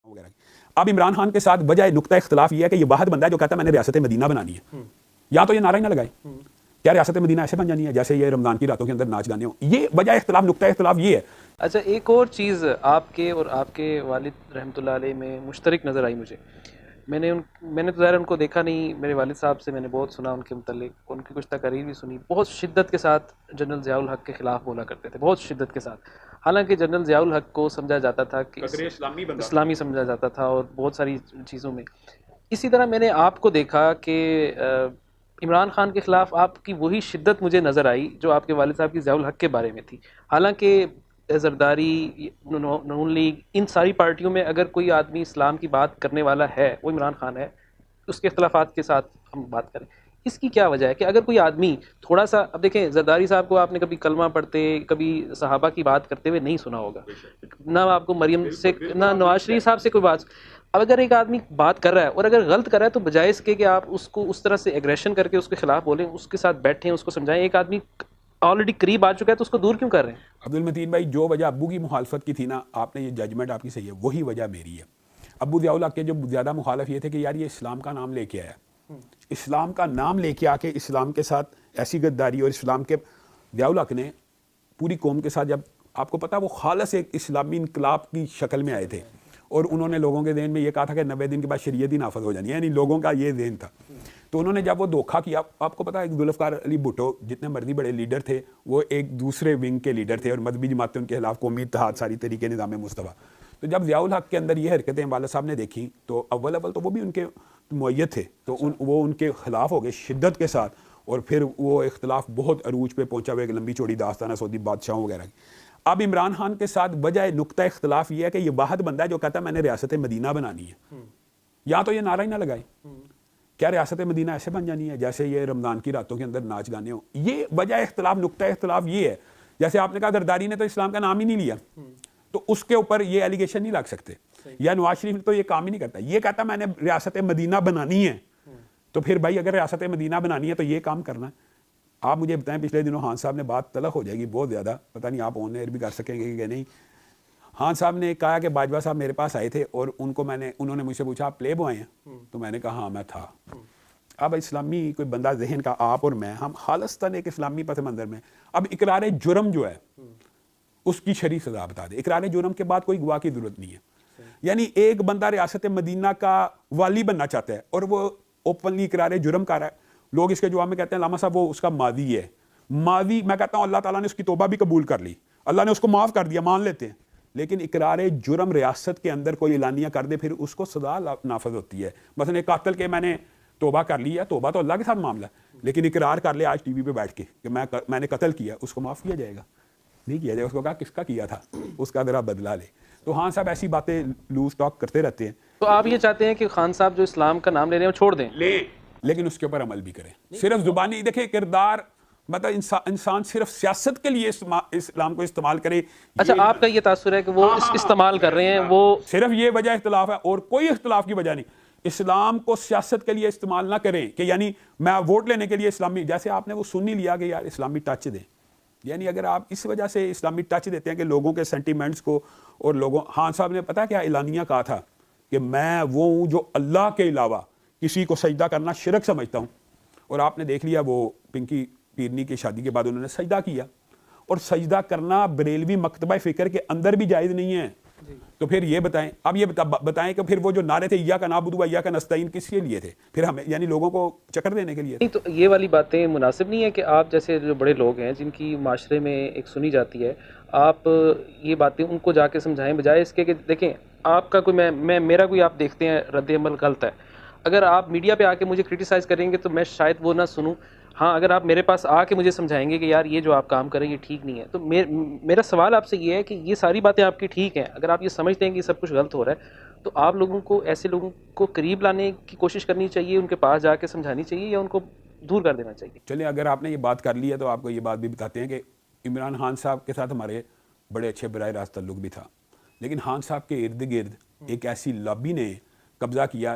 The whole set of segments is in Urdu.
وغیرہ. اب عمران خان کے ساتھ وجہ نقطہ اختلاف یہ ہے کہ یہ واحد بندہ ہے جو کہتا ہے میں نے ریاست مدینہ بنانی ہے. یا تو یہ نعرہ ہی نہ لگائے کیا ریاست مدینہ ایسے بن جانی ہے جیسے یہ رمضان کی راتوں کے اندر ناچ گانے ہوں. یہ وجہ اختلاف نقطہ اختلاف یہ ہے. اچھا ایک اور چیز آپ کے اور آپ کے والد رحمۃ اللہ علیہ میں مشترک نظر آئی مجھے. میں نے تو ظاہر ان کو دیکھا نہیں, میرے والد صاحب سے میں نے بہت سنا ان کے متعلق, ان کی کچھ تقاریر بھی سنی. بہت شدت کے ساتھ جنرل ضیاء الحق کے خلاف بولا کرتے تھے, بہت شدت کے ساتھ. حالانکہ جنرل ضیاء الحق کو سمجھا جاتا تھا کہ اسلامی سمجھا جاتا تھا اور بہت ساری چیزوں میں. اسی طرح میں نے آپ کو دیکھا کہ عمران خان کے خلاف آپ کی وہی شدت مجھے نظر آئی جو آپ کے والد صاحب کی ضیاء الحق کے بارے میں تھی. حالانکہ زرداری, نون لیگ, ان ساری پارٹیوں میں اگر کوئی آدمی اسلام کی بات کرنے والا ہے وہ عمران خان ہے. اس کے اختلافات کے ساتھ ہم بات کریں, اس کی کیا وجہ ہے کہ اگر کوئی آدمی تھوڑا سا, اب دیکھیں زرداری صاحب کو آپ نے کبھی کلمہ پڑھتے, کبھی صحابہ کی بات کرتے ہوئے نہیں سنا ہوگا, نہ آپ کو مریم سے, نہ نواز شریف صاحب سے کوئی بات. اب اگر ایک آدمی بات کر رہا ہے اور اگر غلط کر رہا ہے تو بجائے اس کے کہ آپ اس کو اس طرح سے ایگریشن کر کے اس کے خلاف بولیں, اس کے ساتھ بیٹھیں, اس کو سمجھائیں. ایک آدمی آلریڈی قریب آ چکا ہے تو اس کو دور کیوں کر رہے ہیں؟ عبد المتین بھائی, جو وجہ ابو کی مخالفت کی تھی نا, آپ نے یہ ججمنٹ آپ کی صحیح ہے, وہی وجہ میری ہے. ابو ضیاء الحق کے جو زیادہ مخالف یہ تھے کہ یار یہ اسلام کا نام لے کے آیا, اسلام کا نام لے کے آ کے اسلام کے ساتھ ایسی غداری. اور اسلام کے ضیاء الحق نے پوری قوم کے ساتھ, جب آپ کو پتا وہ خالص ایک اسلامی انقلاب کی شکل میں آئے تھے, اور انہوں نے لوگوں کے ذہن میں یہ کہا تھا کہ 90 دن کے بعد شریعت ہی نافذ ہو جانی ہے, یعنی لوگوں کا یہ ذہن تھا. تو انہوں نے جب وہ دھوکھا کیا, آپ کو پتا ہے ذوالفقار علی بھٹو جتنے مرضی بڑے لیڈر تھے وہ ایک دوسرے ونگ کے لیڈر تھے, اور مذہبی جماعتیں ان کے خلاف, قومی اتحاد, ساری طریقے نظام مصطفیٰ. تو جب ضیاء الحق کے اندر یہ حرکتیں والد صاحب نے دیکھی تو اول تو وہ بھی ان کے مؤید تھے, تو وہ ان کے خلاف ہو گئے شدت کے ساتھ. اور پھر وہ اختلاف بہت عروج پہ پہنچا ہوا, ایک لمبی چوڑی داستان ہے سعودی بادشاہوں وغیرہ کی. اب عمران خان کے ساتھ وجہ نقطہ اختلاف یہ ہے کہ یہ واحد بندہ ہے جو کہتا ہے میں نے ریاست مدینہ بنانی ہے. یا تو یہ نعرہ ہی نہ لگائے کیا ریاست مدینہ ایسے بن جانی ہے جیسے یہ رمضان کی راتوں کے اندر ناچ گانے ہوں. یہ وجہ اختلاف, نقطہ اختلاف یہ ہے. جیسے آپ نے کہا زرداری نے تو اسلام کا نام ہی نہیں لیا, تو اس کے اوپر یہ ایلیگیشن نہیں لگ سکتے. یا نواز شریف تو یہ کام ہی نہیں کرتا, یہ کہتا میں نے ریاست مدینہ بنانی ہے. تو پھر بھائی اگر ریاست مدینہ بنانی ہے تو یہ کام کرنا ہے. آپ مجھے بتائیں, پچھلے دنوں خان صاحب نے بات تلخ ہو جائے گی بہت زیادہ, پتہ نہیں آپ آن ایئر بھی کر سکیں گے کہ نہیں. خان صاحب نے کہا کہ باجوہ صاحب میرے پاس آئے تھے اور انہوں نے مجھ سے پوچھا آپ پلے بوائے ہیں, تو میں نے کہا ہاں میں تھا. اب اسلامی کوئی بندہ ذہن کا, آپ اور میں, ہم خالصتاً ایک اسلامی پس منظر میں. اب اقرار جرم جو ہے اس کی شرعی سزا بتا دے. اقرار جرم کے بعد کوئی گواہ کی ضرورت نہیں ہے. یعنی ایک بندہ ریاست مدینہ کا والی بننا چاہتا ہے اور وہ اوپنلی اقرار جرم کر رہا ہے, لوگ اس کے جواب میں کہتے ہیں علامہ صاحب وہ اس کا ماضی ہے. ماضی, میں کہتا ہوں اللہ تعالیٰ نے اس کی توبہ بھی قبول کر لی, اللہ نے اس کو معاف کر دیا, مان لیتے ہیں. لیکن اقرار جرم ریاست کے اندر کوئی اعلانیہ کر دے پھر اس کو سزا نافذ ہوتی ہے. مثلا ایک قاتل کے میں نے توبہ کر لی ہے, توبہ تو اللہ کے ساتھ معاملہ ہے, لیکن اقرار کر لے آج ٹی وی پہ بیٹھ کے کہ میں نے قتل کیا, اس کو معاف کیا جائے گا؟ نہیں کیا جائے گا. اس کو کہا کس کا کیا تھا, اس کا ذرا بدلہ لے. تو خان صاحب ایسی باتیں لوز ٹاک کرتے رہتے ہیں. تو آپ یہ چاہتے ہیں کہ خان صاحب جو اسلام کا نام لے رہے ہیں وہ چھوڑ دیں, لیکن اس کے اوپر عمل بھی کریں. صرف زبانی دیکھیں کردار, مطلب انسان صرف سیاست کے لیے اسلام کو استعمال کرے. اچھا آپ کا یہ تاثر ہے کہ وہ استعمال کر رہے ہیں, وہ صرف یہ وجہ اختلاف ہے اور کوئی اختلاف کی وجہ نہیں. اسلام کو سیاست کے لیے استعمال نہ کریں کہ یعنی میں ووٹ لینے کے لیے اسلامی, جیسے آپ نے وہ سن ہی لیا کہ یار اسلامی ٹچ دیں. یعنی اگر آپ اس وجہ سے اسلامی ٹچ دیتے ہیں کہ لوگوں کے سینٹیمنٹس کو, اور لوگوں, خان صاحب نے پتا کیا اعلانیہ کہا تھا کہ میں وہ ہوں جو اللہ کے علاوہ کسی کو سجدہ کرنا شرک سمجھتا ہوں. اور آپ نے دیکھ لیا وہ پنکی پیرنی کی شادی کے بعد انہوں نے سجدہ کیا, اور سجدہ کرنا بریلوی مکتبہ فکر کے اندر بھی جائز نہیں ہے. تو پھر یہ بتائیں, اب یہ بتائیں کہ پھر وہ جو نعرے تھے ایاک نعبد و ایاک نستعین کس کے لیے تھے پھر ہمیں, یعنی لوگوں کو چکر دینے کے لیے؟ نہیں تو یہ والی باتیں مناسب نہیں ہے کہ آپ جیسے جو بڑے لوگ ہیں جن کی معاشرے میں ایک سنی جاتی ہے, آپ یہ باتیں ان کو جا کے سمجھائیں, بجائے اس کے کہ دیکھیں آپ کا کوئی میرا کوئی آپ دیکھتے ہیں رد عمل غلط ہے, اگر آپ میڈیا پہ آ کے مجھے کرٹیسائز کریں گے تو میں شاید وہ نہ سنوں. ہاں اگر آپ میرے پاس آ کے مجھے سمجھائیں گے کہ یار یہ جو آپ کام کریں یہ ٹھیک نہیں ہے, تو میرا سوال آپ سے یہ ہے کہ یہ ساری باتیں آپ کی ٹھیک ہیں, اگر آپ یہ سمجھتے ہیں کہ یہ سب کچھ غلط ہو رہا ہے تو آپ لوگوں کو, ایسے لوگوں کو قریب لانے کی کوشش کرنی چاہیے, ان کے پاس جا کے سمجھانی چاہیے, یا ان کو دور کر دینا چاہیے؟ چلیں اگر آپ نے یہ بات کر لی ہے تو آپ کو یہ بات بھی بتاتے ہیں کہ عمران خان صاحب کے ساتھ ہمارے بڑے اچھے براہ راست تعلق بھی تھا, لیکن خان صاحب کے ارد گرد ایک ایسی لابی نے قبضہ کیا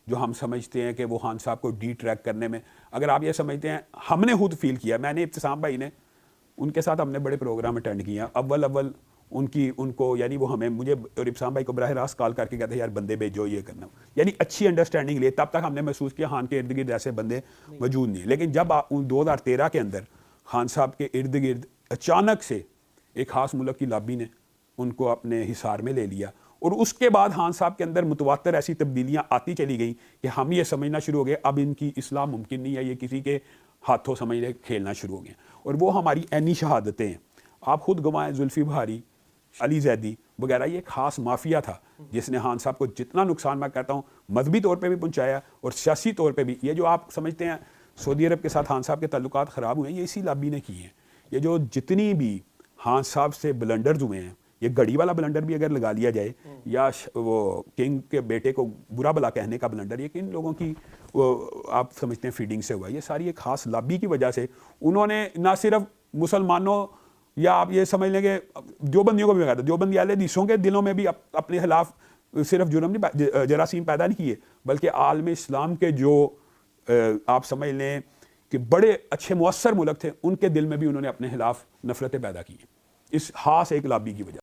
جو ہم سمجھتے ہیں کہ وہ خان صاحب کو ڈی ٹریک کرنے میں, اگر آپ یہ سمجھتے ہیں, ہم نے خود فیل کیا, میں نے ابتسام بھائی نے, ان کے ساتھ ہم نے بڑے پروگرام اٹینڈ کیا, اول ان کو یعنی وہ ہمیں مجھے اور ابسام بھائی کو براہ راست کال کر کے کہتے ہیں یار بندے بھیجو یہ کرنا, یعنی اچھی انڈرسٹینڈنگ لیے. تب تک ہم نے محسوس کیا خان کے ارد گرد ایسے بندے موجود نہیں. لیکن جب 2013 کے اندر خان صاحب کے ارد گرد اچانک سے ایک خاص ملک کی لابی نے ان کو اپنے حصار میں لے لیا, اور اس کے بعد خان صاحب کے اندر متواتر ایسی تبدیلیاں آتی چلی گئیں کہ ہم یہ سمجھنا شروع ہو گئے اب ان کی اصلاح ممکن نہیں ہے, یہ کسی کے ہاتھوں سمجھ لے کھیلنا شروع ہو گئے. اور وہ ہماری عینی شہادتیں ہیں. آپ خود گوائیں, زلفی بہاری, علی زیدی وغیرہ, یہ خاص مافیا تھا جس نے خان صاحب کو جتنا نقصان میں کہتا ہوں مذہبی طور پہ بھی پہنچایا اور سیاسی طور پہ بھی. یہ جو آپ سمجھتے ہیں سعودی عرب کے ساتھ خان صاحب کے تعلقات خراب ہوئے ہیں, یہ اسی لابی نے کی ہیں. یہ جو جتنی بھی خان صاحب سے بلنڈرز ہوئے ہیں, یہ گھڑی والا بلنڈر بھی اگر لگا لیا جائے یا وہ کنگ کے بیٹے کو برا بلا کہنے کا بلنڈر, یہ کن لوگوں کی آپ سمجھتے ہیں فیڈنگ سے ہوا. یہ ساری ایک خاص لابی کی وجہ سے انہوں نے نہ صرف مسلمانوں یا آپ یہ سمجھ لیں کہ دیوبندیوں کو بھی کہا تھا, دیوبندی اہل حدیثوں کے دلوں میں بھی اپنے خلاف صرف جرم نہیں جراثیم پیدا نہیں کیے, بلکہ عالم اسلام کے جو آپ سمجھ لیں کہ بڑے اچھے مؤثر ملک تھے ان کے دل میں بھی انہوں نے اپنے خلاف نفرتیں پیدا کی ہیں اس خاص ایک لابی کی وجہ.